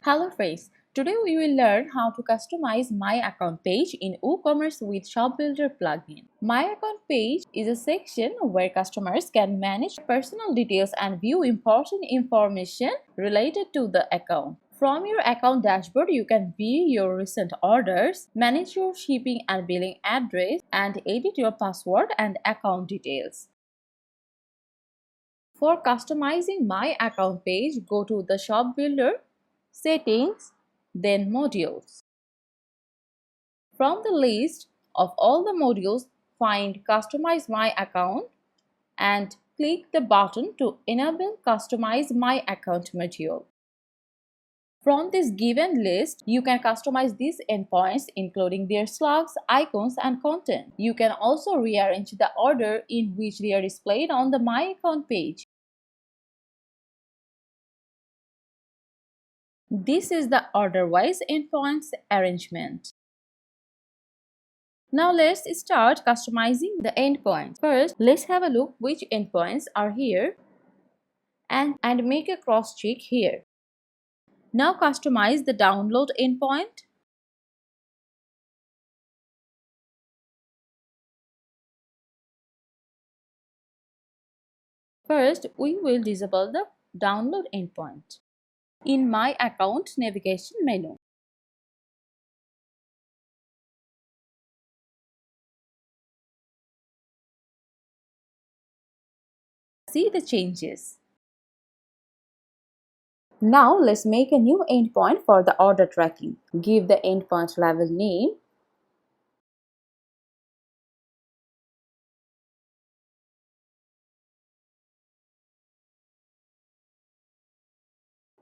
Hello friends, today we will learn how to customize My Account page in WooCommerce with Shopbuilder plugin. My Account page is a section where customers can manage personal details and view important information related to the account. From your account dashboard, you can view your recent orders, manage your shipping and billing address, and edit your password and account details. For customizing My Account page, go to the Shopbuilder, Settings, then Modules. From the list of all the modules, find Customize My Account and click the button to enable Customize My Account module. From this given list, you can customize these endpoints including their slugs, icons, and content. You can also rearrange the order in which they are displayed on the My Account page. This is the order-wise endpoints arrangement. Now let's start customizing the endpoints. First, let's have a look which endpoints are here and make a cross check here. Now customize the download endpoint. First, we will disable the download endpoint in My Account navigation menu. See the changes. Now let's make a new endpoint for the order tracking. Give the endpoint label name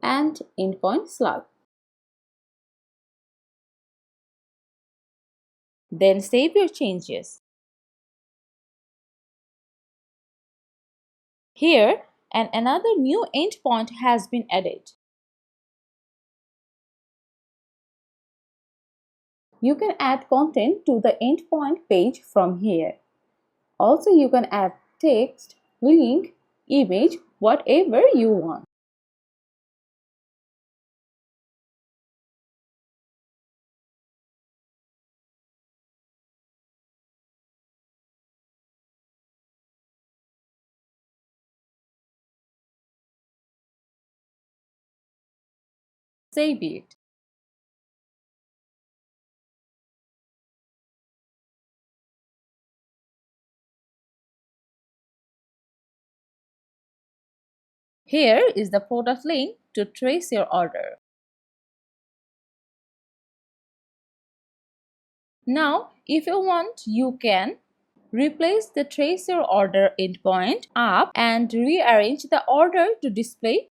and endpoint slug. Then save your changes. Here, another new endpoint has been added. You can add content to the endpoint page from here. Also, you can add text, link, image, whatever you want. Save it. Here is the product link to trace your order. Now, if you want, you can replace the trace your order endpoint up and rearrange the order to display.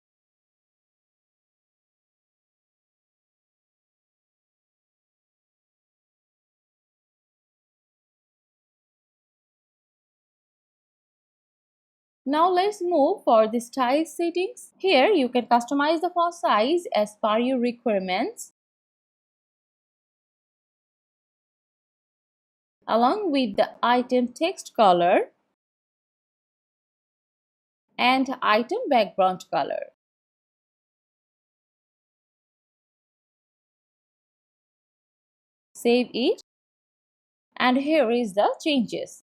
Now let's move for the style settings. Here you can customize the font size as per your requirements, along with the item text color and item background color. Save it, and here is the changes.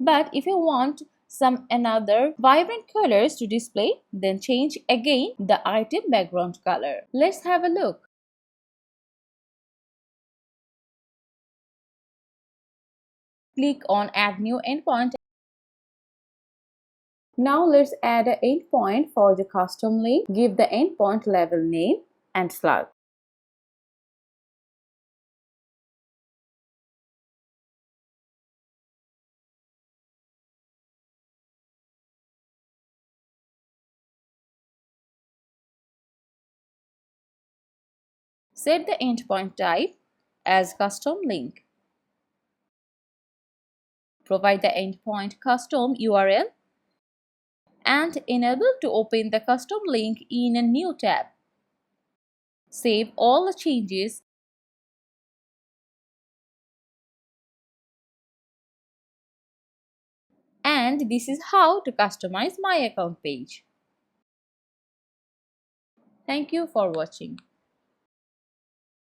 But if you want some another vibrant colors to display, then change again the item background color. Let's have a look. Click on Add New Endpoint. Now let's add an endpoint for the custom link. Give the endpoint label name and slug. Set the endpoint type as custom link. Provide the endpoint custom URL and enable to open the custom link in a new tab. Save all the changes. And this is how to customize My Account page. Thank you for watching.